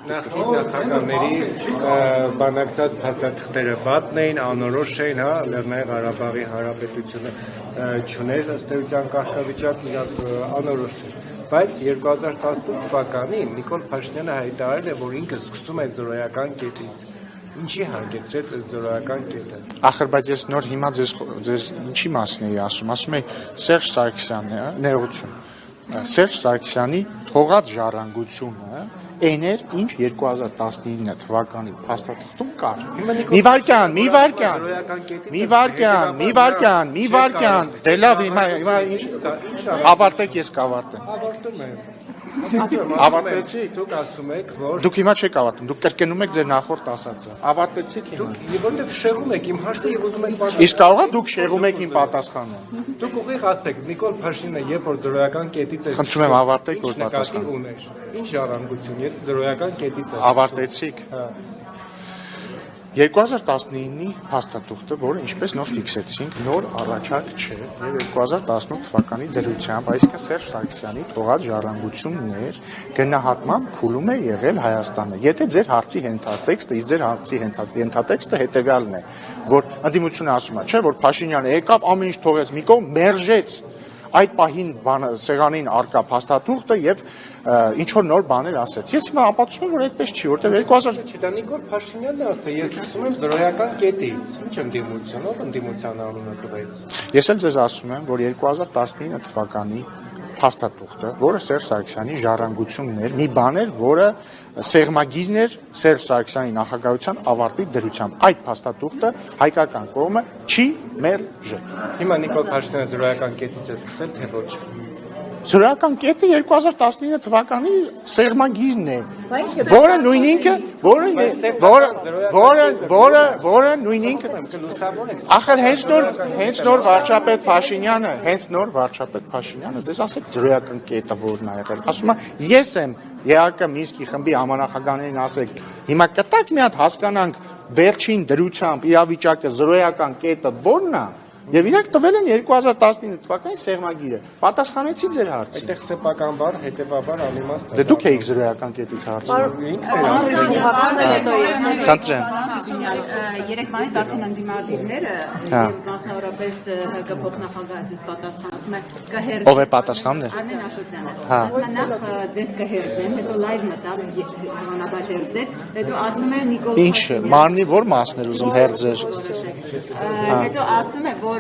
նախագահների բանակցած փաստաթղթերը վատն էին, անորոշ էին, հա, Լեռնային Ղարաբաղի Հանրապետությունը չուներ ըստ էության կարգավիճակ, անորոշ չէր։ Բայց 2018 թվականին Նիկոլ Փաշինյանը հայտարարել է, որ ինքը սկսում է զրոյական կետից։ Ինչի հանգեցրեց այս զրոյական կետը։ Ախր, բայց ես նոր հիմա ձեր ինչի մասին էի ասում էի Սերժ Սարգսյանն է, ներողություն։ Սերժ Սարգսյանի թողած ժառանգությունը այն էր, ինչ 2019 թվականի փաստաթղթում կար։ Մի վարքյան, դե լավ, հիմա ինչ ավարտեք, ես կավարտեմ։ Ավարտեցիք։ Դուք ասում եք, որ դուք հիմա չեք ավարտում, դուք կրկնում եք ձեր նախորդ ասածը։ Ավարտեցիք հիմա։ Դուք որտեղ շեղում եք իմ հարցը եւ ուզում եք պատասխանել։ Իսկ կարող է դուք շեղում եք իմ պատասխանը։ Դուք ուղիղ ասեք, Նիկոլ Փաշինյանը երբ որ զրոյական կետից է Խնդրում եմ ավարտեք, որ պատասխան ուներ։ Ինչ ժառանգություն, եթե զրոյական կետից է։ Ավարտեցիք։ 2019-ի փաստաթուղթը, որը ինչպես նոր ֆիքսեցինք, նոր առաջարկ չէ, եւ 2018 թվականի դրությամբ, այսինքն Սերժ Սարգսյանի թողած ժառանգություններ գնահատման փուլում է եղել Հայաստանը։ Եթե ձեր հարցի ենթատեքստը, իսկ ձեր հարցի ենթատեքստը հետեւյալն է, որ ընդդիմությունը ասում է, չէ, որ Փաշինյանը եկավ, ամեն ինչ թողեց մի կողմ, մերժեց այդ պահին սեղանին արկա փաստաթուղթը եւ ինչ որ նոր բաներ ասեց։ Ես հիմա ապացուցում եմ, որ այդպես չի, որտեղ 2000 Դա Նիկոլ Փաշինյանն ասել, ես ասում եմ զրոյական կետից։ Ինչ ընդդիմություն, ով ընդդիմության անունը տվեց։ Ես էլ ձեզ ասում եմ, որ 2019 թվականի փաստաթուղթը, որը Սերժ Սարգսյանի ժառանգությունն էր, մի բան էր, որը սեղմագիրն էր Սերժ Սարգսյանի նախագահության ավարտի դրությամբ։ Այդ փաստաթուղթը հայկական կողմը չի մերժել։ Հիմա Նիկոլ Փաշինյանը զրոյական կետից է սկսել, թե ոչ։ Զրոյական կետը 2019 թվականի սեղմագիրն է, որը նույն ինքը ախր հենց նոր վարչապետ Փաշինյանը դες ասեք զրոյական կետը որն է եղել։ Ասում է ես եմ ԵԱԿ Մինսկի խմբի համանախագահներին ասեք հիմա կտակ մի հատ հասկանանք վերջին դրությամբ իրավիճակը զրոյական կետը որն է։ Եվ իրանք տվել են 2019 թվականի սեղմագիրը։ Պատասխանեցի ձեր հարցին։ Այդտեղ սեփական բառ, հետևաբար անիմաստ է։ Դե դուք եք զրոյական կետից հարցնում։ Երեկմանից արդեն ընդդիմադիրները մասնավորապես ՀԿ փոխնախագահից պատասխանեցում է կհերձեն։ Ով է պատասխանը։ Արմեն Աշոտյանը։ Նախ ձեզ կհերձեն, հետո լայվ մտավ հավանաբար հերձեց, հետո ասում է Նիկոլ Ինչ, մարմնի որ մասն էր ուզում հերձեր։ Հետո ասում է, որ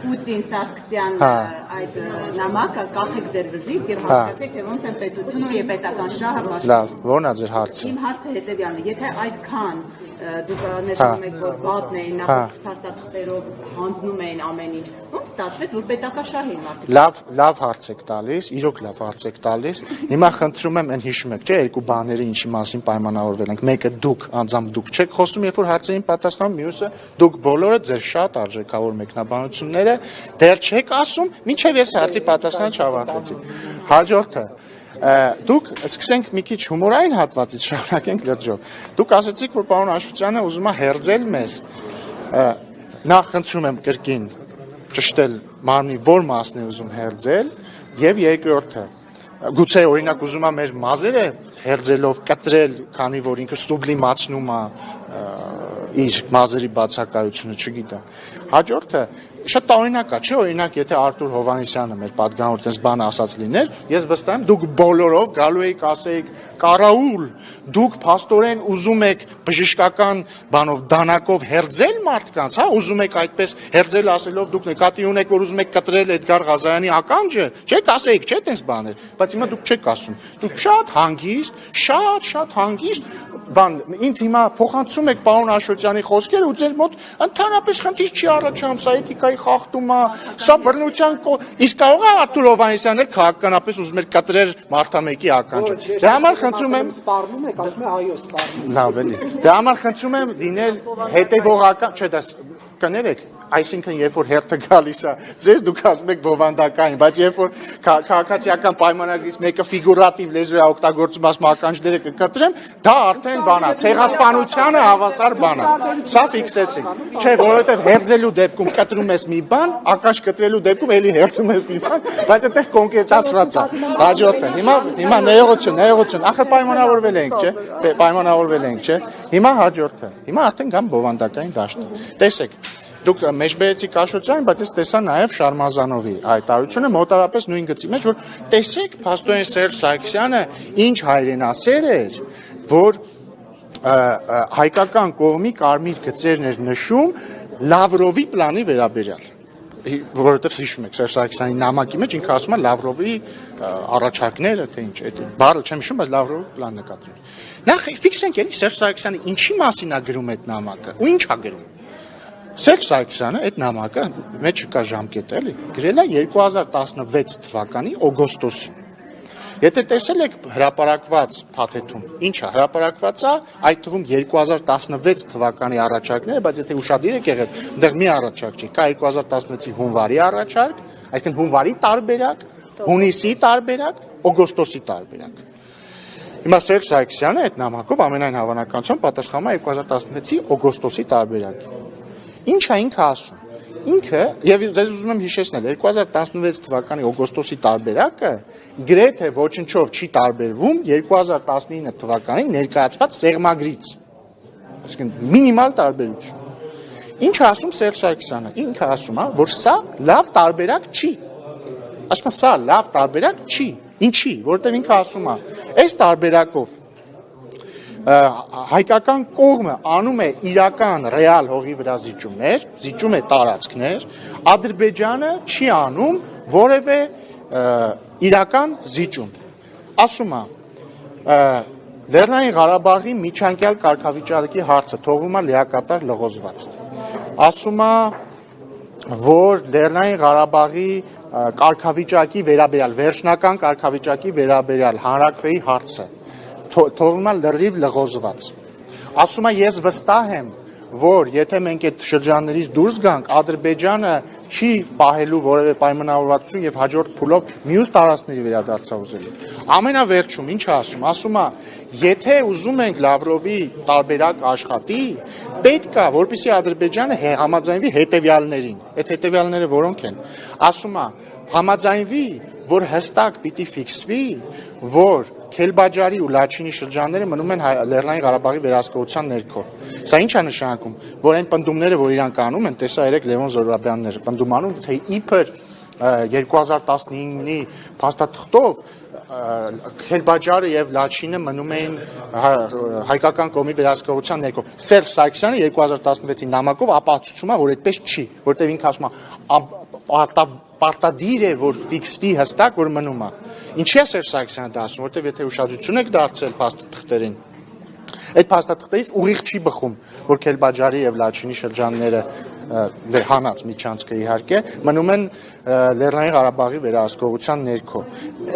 Պուտին Սարգսյան այդ նամակը կախեք ձեր վզից եւ հասկացեք, թե ոնց են պետությունը եւ պետական շահը պաշտպանում։ Լավ, ո՞րն է ձեր հարցը։ Իմ հարցը հետեւյալն է, եթե այդքան դուք ներառում եք, որ վատն էին, նախորդ փաստաթղթերով հանձնում էին ամեն ինչ, ոնց ստացվեց, որ պետական շահ էին մարդիկ։ Լավ հարց եք տալիս, իրոք լավ հարց եք տալիս։ Հիմա խնդրում եմ, այն հիշում եք, չէ, երկու բաները ինչի մասին պայմանավորվել ենք։ Մեկը դուք, անձամբ դուք չեք խոսում, երբ որ հարցերին պատասխանում, մյուսը դուք բոլորը ձեր շատ արժեքավոր մեկնաբանությունները դեռ չեք ասում, մինչև ես հարցի պատասխանը չավարտեցի։ Հաջորդը Դուք սկսենք մի քիչ հումորային հատվածից շարունակենք լրջով։ Դուք ասացիք, որ պարոն Աշոտյանը ուզում է հերձել մեզ։ Նախ խնդրում եմ կրկին ճշտել մարմնի որ մասն է ուզում հերձել եւ երկրորդը գուցե օրինակ ուզում է մեր մազերը հերձելով կտրել, քանի որ ինքը սուբլիմացնում է իր մազերի բացակայությունը, չգիտեմ։ Հաջորդը շատ տարօրինակ է, չէ՞, օրինակ, եթե Արտուր Հովհաննիսյանը մեր պատգամավոր տես բան ասած լիներ, ես վստահ եմ դուք բոլորով գալու եք ասեիք կարաուլ, դուք փաստորեն ուզում եք բժշկական բանով դանակով հերձել մարդկանց, հա, ուզում եք այդպես հերձել ասելով դուք նկատի ունեք, որ ուզում եք կտրել Էդգար Ղազարյանի ականջը, չեք ասեիք, չէ՞ տես բաներ, բայց հիմա դուք չեք ասում։ Դուք շատ հանգիստ բան ինձ հիմա փոխանցում եք պարոն Աշոտյանի խոսքերը ու ձեր մոտ ընդհանրապես խնդիր չի առաջանում, սա էթիկայի խախտում է, սա բռնության իսկ կարող է Արտուր Հովհաննիսյանը քաղաքականապես ուզում էր կտրել մարդամեկի ականջը։ Դրա համար խնդրում եմ սպառնում եք, ասում է այո, սպառնում։ Լավ էլի։ Դրա համար խնդրում եմ լինել հետևողական, չէ, դա կներեք, Այսինքն երբ որ հերթը գալիս է, ձեզ դուք ասում եք բովանդակային, բայց երբ որ քաղաքացիական պայմանագրից մեկը ֆիգուրատիվ լեզու է օգտագործում, ասում ականջները կկտրեմ, դա արդեն բան է, ցեղասպանությանը հավասար բան է։ Սա ֆիքսեցինք։ Չէ, որովհետև հերձելու դեպքում կտրում ես մի բան, ականջ կտրելու դեպքում էլի հերձում ես մի բան, բայց այդտեղ կոնկրետացված է։ Հաջորդը։ Հիմա ներողություն, ախր պայմանավորվել ենք, չէ՞։ Պայմանավորվել ենք, չէ՞։ Հիմա հաջորդը։ Հիմա արդեն գամ բովանդակային դաշտը։ Տեսեք, դուք մեջբերեցի Կաշոջյան, բայց ես տեսա նաև Շարմազանովի հայտարարությունը մոտարապես նույն գծի մեջ, որ տեսեք փաստորեն Սերժ Սարգսյանը ինչ հայրենասեր էր, որ հայկական կողմի կարմիր գծերն էր նշում Լավրովի պլանի վերաբերյալ, որովհետև հիշում եք Սերժ Սարգսյանի նամակի մեջ ինքը ասում է Լավրովի առաջարկները, թե ինչ, այդ բառը չեմ հիշում, բայց Լավրովի պլանն է կատարում։ Նախ ֆիքսենք էլի Սերժ Սարգսյանը ինչի մասին է գրում այդ նամակը, ու ինչ է գրում։ Սերժ Սարգսյանը այդ նամակը մեջ կա ժամկետ էլի, գրել է 2016 թվականի օգոստոսին։ Եթե տեսել եք հրապարակված փաթեթում, ինչ է հրապարակված է, այդ թվում 2016 թվականի առաջարկները, բայց եթե ուշադիր եք եղել, այնտեղ մի առաջարկ չի, կա 2016-ի հունվարի առաջարկ, այսինքն հունվարի տարբերակ, հունիսի տարբերակ, օգոստոսի տարբերակ։ Հիմա Սերժ Սարգսյանը այդ նամակով ամենայն հավանականությամբ պատասխանում է 2016-ի օգոստոսի տարբերակին։ Ինչ է ինքը ասում։ Ինքը, եւ ձեզ ուզում եմ հիշեցնել, 2016 թվականի օգոստոսի տարբերակը գրեթե ոչնչով չի տարբերվում 2019 թվականին ներկայացված սեղմագրից։ Այսինքն մինիմալ տարբերություն։ Ինչ է ասում Սերժ Սարգսյանը։ Ինքը ասում է, որ սա լավ տարբերակ չի։ Ասում է, սա լավ տարբերակ չի։ Ինչի, որովհետեւ ինքը ասում է, այս տարբերակով հայկական կողմը անում է իրական ռեալ հողի վրա զիջումներ, զիջում է տարածքներ, Ադրբեջանը չի անում որևէ իրական զիջում։ Ասում է, Լեռնային Ղարաբաղի միջանկյալ կարգավիճակի հարցը թողում է լիակատար լղոզված։ Ասում է, որ Լեռնային Ղարաբաղի կարգավիճակի վերաբերյալ, վերջնական կարգավիճակի վերաբերյալ հանրաքվեի հարցը թողնում է լրիվ լղոզված։ Ասում է, ես վստահ եմ, որ եթե մենք այդ շրջաններից դուրս գանք, Ադրբեջանը չի պահելու որևէ պայմանավորվածություն եւ հաջորդ փուլով մյուս տարածքների վերադարձա ուզելու։ Ամենավերջում ինչ է ասում։ Ասում է, եթե ուզում ենք Լավրովի տարբերակ աշխատի, պետք է, որպեսզի Ադրբեջանը համաձայնվի հետեւյալներին։ Այդ հետեւյալները որոնք են։ Ասում է, համաձայնվի, որ հստակ պիտի ֆիքսվի, որ Քելբաջարի ու Լաչինի շրջանները մնում են Լեռնային Ղարաբաղի վերահսկողության ներքո։ Սա ինչ է նշանակում, որ այն պնդումները, որ իրանք անում են, տեսա երեք Լևոն Զոհրաբյանն պնդում անում, թե իբր 2015-ի փաստաթղթով Քելբաջարը եւ Լաչինը մնում էին հայկական կողմի վերահսկողության ներքո։ Սերժ Սարգսյանը 2016-ի նամակով ապացուցում է, որ այդպես չի, որտեղ ինքը ասում է պարտադիր է, որ ֆիքսվի հստակ, որ մնում է։ Ինչի է Սերժ Սարգսյանը դա ասում, որտեղ եթե ուշադրություն եք դարձրել փաստաթղթերին, այդ փաստաթղթերից ուղիղ չի բխում, որ Քելբաջարի եւ Լաչինի շրջանները հանած միջանցքը իհարկե մնում են Լեռնային Ղարաբաղի վերահսկողության ներքո։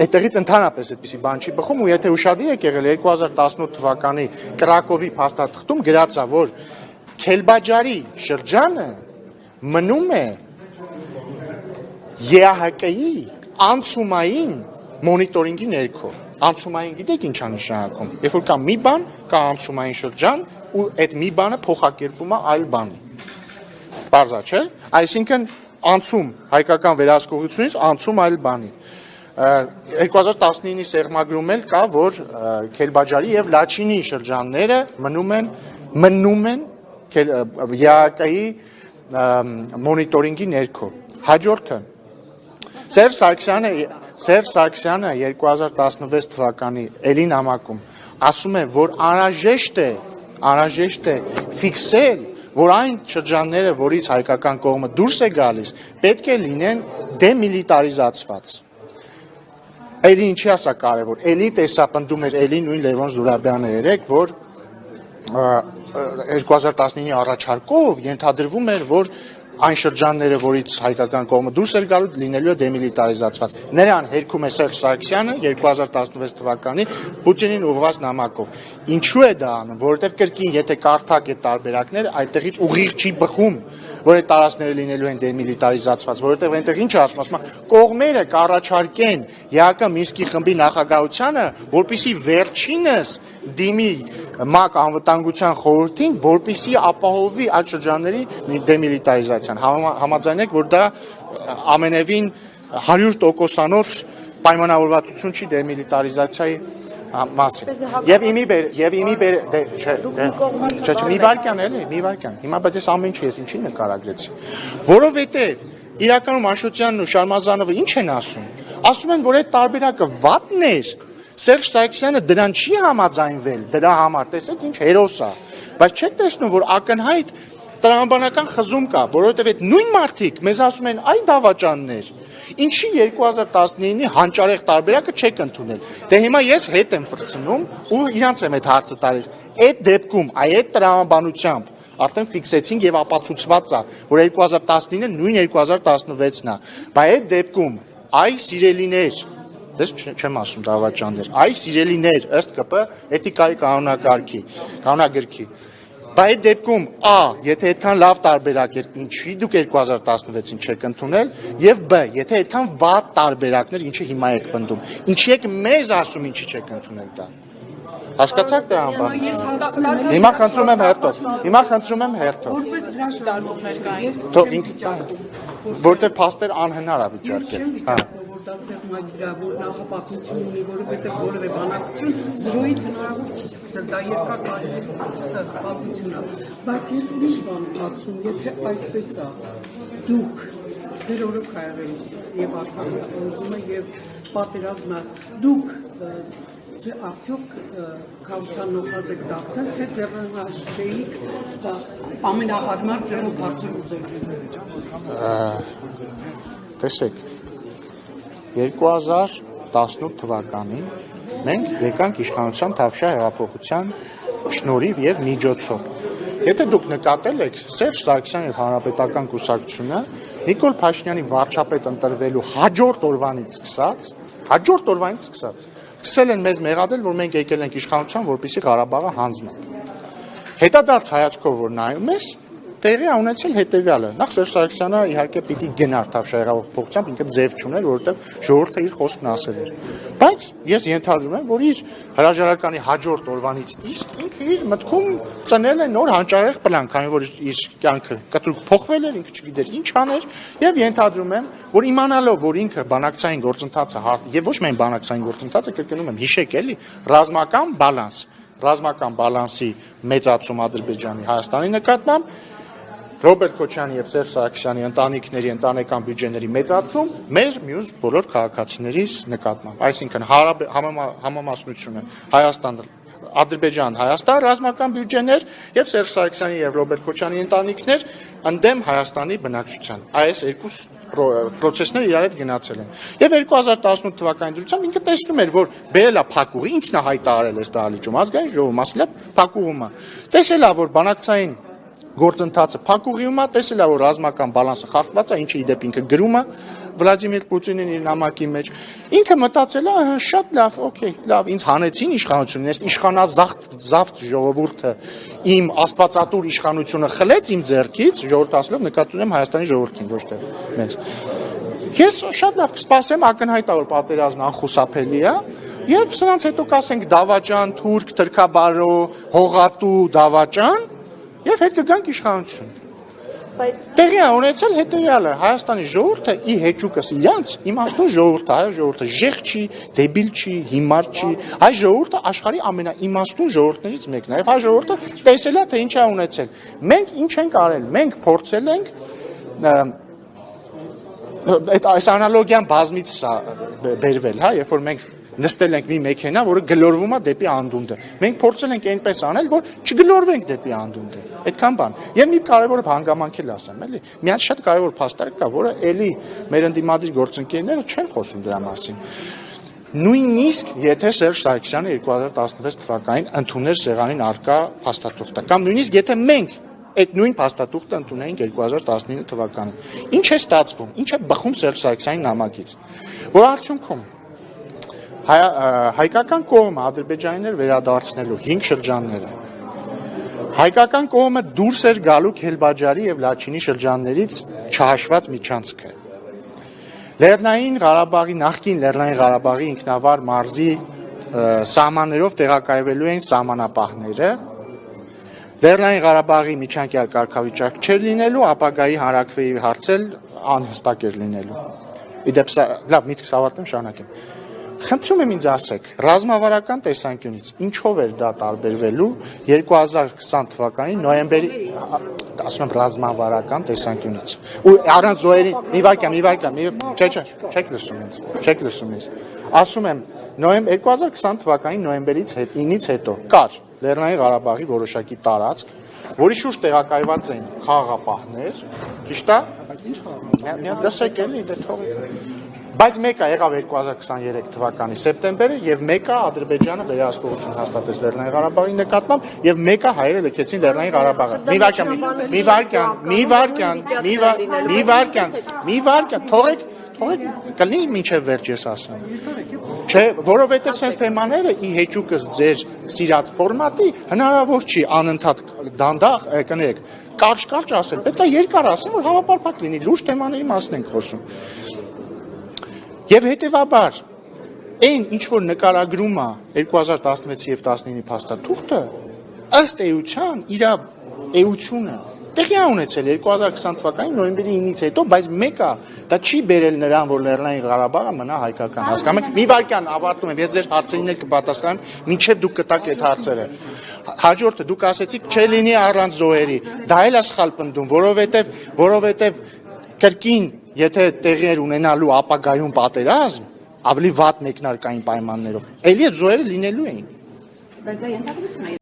Այդտեղից ընդհանրապես այդպիսի բան չի բխում, ու եթե ուշադիր եք եղել 2018 թվականի Կրակովի փաստաթղթում գրած է, որ Քելբաջարի շրջանը մնում է ԵԱՀԿ-ի անցումային մոնիտորինգի ներքո։ Անցումային գիտեք ինչ է նշանակում։ Երբ որ կա մի բան, կա անցումային շրջան, ու այդ մի բանը փոխակերպվում է այլ բանի։ Պարզա, չէ՞։ Այսինքն անցում հայկական վերահսկողությունից անցում այլ բանի։ 2019-ի սեղմագրում էլ կա, որ Քելբաջարի եւ Լաչինի շրջանները մնում են ԵԱՀԿ-ի մոնիտորինգի ներքո։ Հաջորդը Սերժ Սարգսյանը 2016 թվականի էլի նամակում ասում է, որ անհրաժեշտ է ֆիքսել, որ այն շրջանները, որից հայկական կողմը դուրս է գալիս, պետք է լինեն դեմիլիտարիզացված։ Էլի ինչի ասա կարևոր, էլի տեսապնդում էր էլի նույն Լևոն Զուրաբյանը երեք, որ 2019-ի առաջարկով ենթադրվում էր, որ այն շրջանները, որից հայկական կողմը դուրս էր գալու, լինելու է դեմիլիտարիզացված։ Նրան հերքում է Սերժ Սարգսյանը 2016 թվականի Պուտինին ուղղված նամակով։ Ինչու է դա անում, որովհետև կրկին եթե կարդաք այդ տարբերակները, այդտեղից ուղիղ չի բխում, որ այդ տարածքները լինելու են դեմիլիտարիզացված, որովհետև այնտեղ ինչ ասում, կողմերը կառաջարկեն ԵԱԿ Մինսկի խմբի նախագահությանը, որպեսզի վերջինս դիմի ՄԱԿ անվտանգության խորհրդին, որպեսզի ապահովի այդ շրջանների դեմիլիտարիզացիան։ Համաձայն եք, որ դա ամենևին 100%-անոց պայմանավորվածություն չի դեմիլիտարիզացիայի մասին։ Եվ մի վարքյան էլի, մի վարքյան։ Հիմա բայց ես ամեն ինչ ես ինչի նկարագրեցի։ Որովհետև իրականում Աշոտյանն ու Շարմազանովը ինչ են ասում։ Ասում են, որ այդ տարբերակը վատն էր։ Սերժ Սարգսյանը դրան չի համաձայնվել, դրա համար, տեսեք ինչ հերոս է, բայց չեք տեսնում, որ ակնհայտ տրամաբանական խզում կա, որովհետև այդ նույն մարդիկ մեզ ասում են այ դավաճաններ, ինչի 2019-ի հանճարեղ տարբերակը չեք ընդունել։ Դե հիմա ես հետ եմ ֆրցնում ու իրանց եմ այդ հարցը տալիս։ Այդ դեպքում, այդ տրամաբանությամբ արդեն ֆիքսեցինք եւ ապացուցված է, որ 2019-ը նույն 2016-ն է, բայց այդ դեպքում այ սիրելիներ Դες չեմ ասում դավաճաններ, այ սիրելիներ ըստ ԿՊ էթիկայի կանոնագրքի։ Բայց այդ դեպքում եթե այդքան լավ տարբերակ էր, ինչի դուք 2016-ին չեք ընդունել, եւ B, եթե այդքան վատ տարբերակներ, ինչի հիմա եք պնդում, ինչի եք մեզ ասում, ինչի չեք ընդունել դա։ Հասկացաք դրա անբարությունը։ Հիմա խնդրում եմ հերթով։ Որպես դրաշ տարբերակներ կային։ Թող ինքը որտեղ փաստեր անհնար է վիճարկել։ Դա սեղմագիրավոր նախապատմություն ունի, որովհետև որևէ բանակություն զրոյից հնարավոր չի սկսել, դա երկար տարիների պատմություն է։ Բայց ես ուրիշ բան եմ ասում, եթե այդպես է, դուք ձեր օրոք հայերեն եւ Արցախը եւ պատերազմը, դուք արդյոք քաղաքական նոխազ եք դարձել, թե ձեռնարկեիք ամենահարմար ձեռով բարձր ուզել։ Տեսեք 2018 թվականին մենք եկանք իշխանության Թավշյա հեղափոխության շնորհիվ եւ միջոցով։ Եթե դուք նկատել եք Սերժ Սարգսյանի եւ Հանրապետական կուսակցությունը Նիկոլ Փաշինյանի վարչապետ ընտրվելու հաջորդ օրվանից սկսած սկսել են մեզ մեղադրել, որ մենք եկել ենք իշխանության, որպեսզի Ղարաբաղը հանձնենք։ Հետադարձ հայացքով որ նայում ես տեղի ունեցել հետևյալը։ Նախ Սերժ Սարգսյանը իհարկե պիտի գնար Թավշյա հեղափոխությամբ, ինքը ձև չուներ, որովհետև ժողովուրդը իր խոսքն ասել էր։ Բայց ես ենթադրում եմ, որ իր հրաժարականի հաջորդ օրվանից իսկ ինքը իր մտքում ծնել է նոր հանճարեղ պլան, քանի որ իր կյանքը կտրուկ փոխվել էր, ինքը չգիտեր ինչ աներ, եւ ենթադրում եմ, որ իմանալով, որ ինքը բանակցային գործընթացը եւ ոչ միայն բանակցային գործընթացը, կրկնում եմ, հիշեք էլի, ռազմական բալանսի մեծացում Ադրբեջանի Հայաստանի նկատմամբ Ռոբերտ Քոչյանի եւ Սերժ Սարգսյանի ընտանիքների ընտանեկան բյուջեների մեծացում մեր մյուս բոլոր քաղաքացիներիս նկատմամբ, այսինքն համամասնությունը Հայաստան, Ադրբեջան, Հայաստան ռազմական բյուջեներ եւ Սերժ Սարգսյանի եւ Ռոբերտ Քոչյանի ընտանիքներ ընդդեմ Հայաստանի բնակչության։ Այս երկու պրոցեսները իրար հետ գնացել են։ Եվ 2018 թվականի դրությամբ ինքը տեսնում էր, որ բերել է փակուղի, ինքն է հայտարարել այս դահլիճում, ազգային ժողովում ասել է փակուղումը։ Տեսել է, որ բանակցային գործընթացը փակուղիում է, տեսել է, որ ռազմական բալանսը խախտված է, ինչը իդեպ ինքը գրում է Վլադիմիր Պուտինին իր նամակի մեջ։ Ինքը մտածել է, շատ լավ, օքեյ, լավ, ինձ հանեցին իշխանությունն, այս իշխանազավթ ժողովուրդը իմ աստվածատուր իշխանությունը խլեց իմ ձեռքից, ժողովուրդը ասելով նկատում եմ Հայաստանի ժողովրդին, ոչ թե մեզ։ Ես շատ լավ կսպասեմ, ակնհայտ է, որ պատերազմը անխուսափելի է, եւ սրանց հետո կասենք դավաճան, թուրք, թրքաբարո, հողատու դավաճան, եւ հետ կգանք իշխանություն։ Տեղի է ունեցել հետեւյալը, Հայաստանի ժողովուրդը ի հեճուկս իրանց իմաստուն ժողովուրդ է, հայ ժողովուրդը ժեղ չի, դեբիլ չի, հիմար չի, հայ ժողովուրդը աշխարհի ամենաիմաստուն ժողովուրդներից մեկն է, եւ հայ ժողովուրդը տեսել է, թե ինչ է ունեցել։ Մենք ինչ ենք արել, մենք փորձել ենք այս անալոգիան բազմից բերվել, հա, երբ որ մենք նստել ենք մի մեքենա, որը գլորվում է դեպի անդունդը։ Մենք փորձել ենք այնպես անել, որ չգլորվենք դեպի անդունդը։ Այդքան բան։ Եվ մի կարևոր հանգամանք էլ ասեմ, էլի։ Մի հատ շատ կարևոր փաստարկ կա, որը էլի մեր ընդդիմադիր գործընկերները չեն խոսում դրա մասին։ Նույնիսկ եթե Սերժ Սարգսյանը 2016 թվականին ընդուներ սեղանին արկա փաստաթուղթը, կամ նույնիսկ եթե մենք այդ նույն փաստաթուղթը ընդունեինք 2019 թվականին։ Ինչ է ստացվում, ինչ է բխում Սերժ Սարգսյանի նամակից, որ արդյունքում հայկական կողմը ադրբեջանիներ վերադարձնելու 5 շրջանները, Հայկական կողմը դուրս էր գալու Քելբաջարի եւ Լաչինի շրջաններից չհաշված միջանցքը։ Լեռնային Ղարաբաղի նախկին Լեռնային Ղարաբաղի ինքնավար մարզի սահմաններով տեղակայվելու էին սահմանապահները։ Լեռնային Ղարաբաղի միջանկյալ կարգավիճակ չէր լինելու, ապագայի հանրաքվեի հարցել անհստակ էր լինելու։ Իդեպ լավ միտքս ավարտեմ, շարունակեմ։ Խնդրում եմ ինձ ասեք, ռազմավարական տեսանկյունից ինչով էր դա տարբերվելու 2020 թվականի նոյեմբերի, ասում եմ ռազմավարական տեսանկյունից։ Ու առանց զոհերի, մի վարքան, չեք լսում ինձ։ Ասում եմ 2020 թվականի նոյեմբերից 9-ից հետո կար Լեռնային Ղարաբաղի որոշակի տարածք, որի շուրջ տեղակայված էին խաղաղապահներ, ճիշտ է։ Մի հատ լսեք էլի, դե թողեք։ Բայց մեկը եղավ 2023 թվականի սեպտեմբերը եւ մեկը Ադրբեջանը վերահսկողություն հաստատեց Լեռնային Ղարաբաղի նկատմամբ եւ մեկը հայերը լքեցին Լեռնային Ղարաբաղը։ Մի վարքան, թողեք կլինի մինչեւ վերջ ես ասեմ։ Չէ, որովհետեւ sense թեմաները ի հեճուկս ձեր սիրած ֆորմատի հնարավոր չի անընդհատ դանդաղ կներեք կարճ ասել, պետք է երկար ասեմ, որ համապարփակ լինի, լուրջ թեմաների մասին ենք խոսում։ Եվ հետևաբար, այն ինչ որ նկարագրում է 2016 եւ 19-ի փաստաթուղթը, ըստ էության, իր էությունը տեղի ունեցել 2020 թվականի նոյեմբերի 9-ից հետո, բայց մեկը դա չի բերել նրան, որ Լեռնային Ղարաբաղը մնա հայկական։ Հասկանում եք։ Մի վարքան ավարտում եմ, ես ձեր հարցերին էլ կպատասխանեմ, մինչեւ դուք կտաք այդ հարցերը։ Հաջորդը դուք ասեցիք չէ լինի առանց զոհերի։ Դա էլ է սխալ պնդում, որովհետեւ կրկին եթե տեղեր ունենալու ապագայում պատերազմ, ավելի վատ մեկնարկային պայմաններով, էլի այդ զոհերը լինելու էին։ Բայց դա ենթադրություն է,